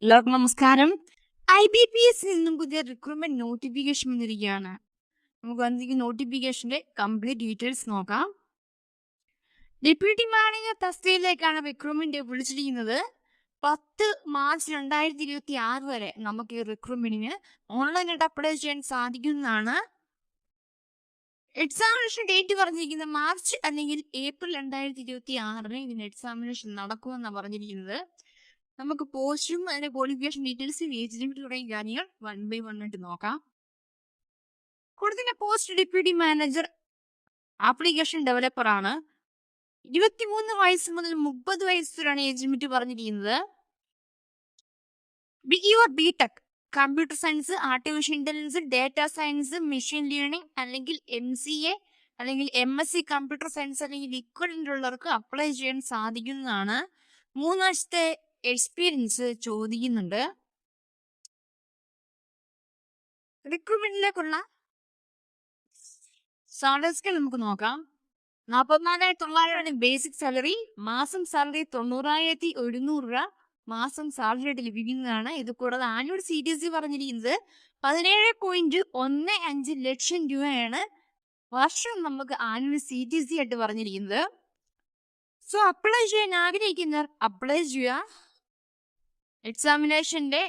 എല്ലാവർക്കും നമസ്കാരം. IBPS നിന്നും പുതിയ റിക്രൂട്ട്മെന്റ് നോട്ടിഫിക്കേഷൻ വന്നിരിക്കുകയാണ്. നമുക്ക് വന്നിരിക്കുന്ന നോട്ടിഫിക്കേഷന്റെ കംപ്ലീറ്റ് ഡീറ്റെയിൽസ് നോക്കാം. ഡെപ്യൂട്ടി മാനേജർ തസ്തികയിലേക്കാണ് റിക്രൂട്ട്മെന്റ് വിളിച്ചിരിക്കുന്നത്. 10 മാർച്ച് 2026 വരെ നമുക്ക് ഈ റിക്രൂട്ട്മെന്റിന് ഓൺലൈനായിട്ട് അപ്ലൈ ചെയ്യാൻ സാധിക്കുന്നതാണ്. എക്സാമിനേഷൻ ഡേറ്റ് പറഞ്ഞിരിക്കുന്നത് മാർച്ച് അല്ലെങ്കിൽ ഏപ്രിൽ 2026 ഇതിന് എക്സാമിനേഷൻ നടക്കുമെന്നാണ് പറഞ്ഞിരിക്കുന്നത്. നമുക്ക് പോസ്റ്റും അതിന്റെ ക്വാളിഫിക്കേഷൻ ഡീറ്റെയിൽസും ഏജ് ലിമിറ്റ് തുടങ്ങിയ കാര്യങ്ങൾ 1 by 1 ആയിട്ട് നോക്കാം. കൊടുത്തിട്ടുള്ള post deputy manager application developer ആണ്. 23 വയസ്സ് മുതൽ 30 വയസ്സ് വരെയാണ് ഏജ് ലിമിറ്റ് പറഞ്ഞിരിക്കുന്നത്. BTech computer science, artificial intelligence, data science, machine learning അല്ലെങ്കിൽ MCA അല്ലെങ്കിൽ MSc കമ്പ്യൂട്ടർ സയൻസ് അല്ലെങ്കിൽ ഇക്വലന്റ് ഉള്ളവർക്ക് അപ്ലൈ ചെയ്യാൻ സാധിക്കുന്നതാണ്. 3 വർഷത്തെ എക്സ്പീരിയൻസ് ചോദിക്കുന്നുണ്ട്. റിക്രൂട്ട്മെന്റിലേക്കുള്ള സാലറി സ്കെയിൽ നമുക്ക് നോക്കാം. 44,900 ബേസിക് സാലറി, മാസം സാലറി 90,100 രൂപ മാസം സാലറി ആയിട്ട് ലഭിക്കുന്നതാണ്. ഇത് കൂടാതെ ആനുവൽ CTC പറഞ്ഞിരിക്കുന്നത് 17.15 ലക്ഷം രൂപയാണ് വർഷം നമുക്ക് ആനുവൽ CTC ആയിട്ട് പറഞ്ഞിരിക്കുന്നത്. സോ അപ്ലൈ ചെയ്യാൻ ആഗ്രഹിക്കുന്നവർ അപ്ലൈ ചെയ്യുക. എക്സാമിനേഷന്റെ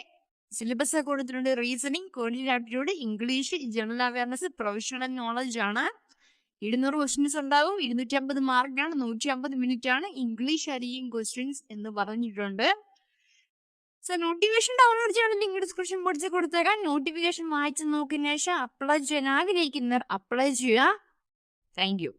സിലബസ് കൊടുത്തിട്ടുണ്ട്. Reasoning, quantitative aptitude, English, general awareness, professional knowledge ആണ്. 200 ക്വസ്റ്റ്യൻസ് ഉണ്ടാവും. 250 മാർക്കാണ്. 150 മിനിറ്റ് ആണ്. ഇംഗ്ലീഷ് ആയിരിക്കും ക്വസ്റ്റ്യൻസ് എന്ന് പറഞ്ഞിട്ടുണ്ട്. സോ നോട്ടിഫിക്കേഷൻ ഡൗൺലോഡ് ചെയ്യാൻ ലിങ്ക് ഡിസ്ക്രിപ്ഷൻ ബോക്സിൽ കൊടുത്തേക്കാം. നോട്ടിഫിക്കേഷൻ വായിച്ച് നോക്കിയതിനു ശേഷം അപ്ലൈ ചെയ്യാൻ ആഗ്രഹിക്കുന്നവർ അപ്ലൈ ചെയ്യുക. Thank you.